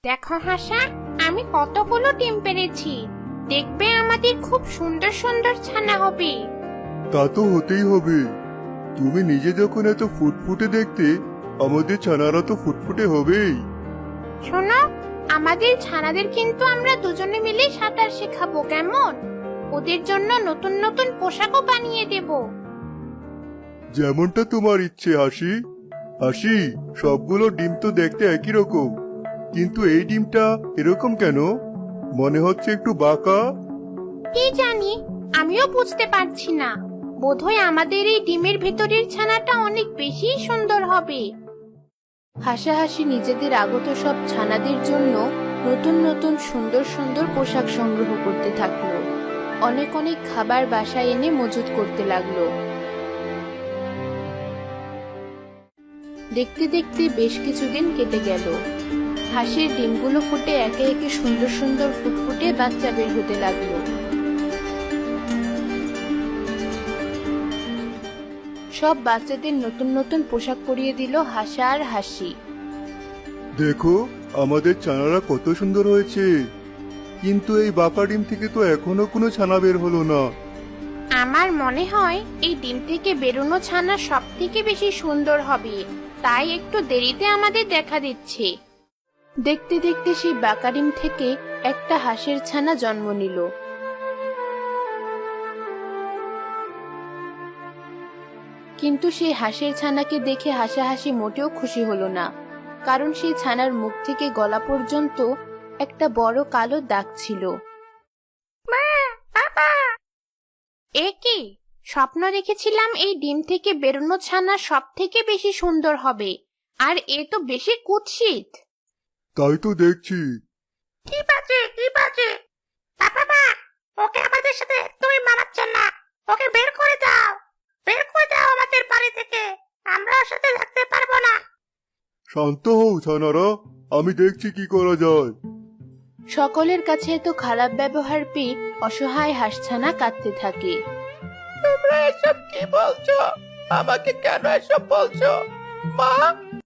দেখো হাসা, আমি কতগুলো ডিম পেড়েছি। দেখবে আমাদের খুব সুন্দর সুন্দর ছানা হবে। তা তো হতেই হবে। তুমি নিজে যখন এত ফুটফুটে দেখতে, আমাদের ছানারা তো ফুটফুটে হবেই। শোনো, আমাদের ছানাদের কিন্তু আমরা দুজনে মিলে সাঁতার শেখাবো, কেমন? ওদের জন্য নতুন নতুন পোশাকও বানিয়ে দেব। যেমনটা তোমার ইচ্ছে হাসি। হাসি, সবগুলো ডিম তো দেখতে একই রকম, কিন্তু এই ডিমটা এরকম কেন? মনে হচ্ছে একটু বাঁকা। কি জানি, আমিও বুঝতে পারছি না। বোধহয় আমাদের এই ডিমের ভেতরের ছানাটা অনেক বেশি সুন্দর হবে। হাসাহাসি নিজেদের আগত সব ছানাদের জন্য নতুন নতুন সুন্দর সুন্দর পোশাক সংগ্রহ করতে থাকলো। অনেক অনেক খাবার বাসায় এনে মজুত করতে লাগলো। দেখতে দেখতে বেশ কিছুদিন কেটে গেল। হাঁসের ডিমগুলো ফুটে একে একে সুন্দর সুন্দর ফুটফুটে বাচ্চা বের হতে লাগলো। সব বাচ্চাদের নতুন নতুন পোশাক পরিয়ে দিল হাসা আর হাসি। দেখো, আমাদের ছানারা কত সুন্দর হয়েছে। কিন্তু এই বাঁকা ডিম থেকে তো এখনো কোনো ছানা বের হলো না। আমার মনে হয় এই ডিম থেকে বেরোনো ছানা সব থেকে বেশি সুন্দর হবে, তাই একটু দেরিতে আমাদের দেখা দিচ্ছে। দেখতে দেখতে সেই বাঁকা ডিম থেকে একটা হাঁসের ছানা জন্ম নিল। কিন্তু সেই হাঁসের ছানাকে দেখে হাসাহাসি মোটেও খুশি হলো না, কারণ সেই ছানার মুখ থেকে গলা পর্যন্ত একটা বড় কালো দাগ ছিল। এ কি? স্বপ্ন দেখেছিলাম এই ডিম থেকে বেরোনো ছানা সব থেকে বেশি সুন্দর হবে, আর এ তো বেশি কুৎসিত। তাই তো দেখছি। কি বাজে! বাবা, ওকে আমাদের সাথে একদমই মানাচ্ছে না। ওকে বের করে দাও আমাদের বাড়ি থেকে। আমরা ওর সাথে থাকতে পারবো না। শান্ত হও ছানারা, আমি দেখছি কি করা যায়। সকলের কাছে এত খারাপ ব্যবহার পেয়ে অসহায় হাঁসছানা কাঁদতে থাকে। তোমরা এসব কি বলছো? আমাকে কেন এসব বলছো? মা,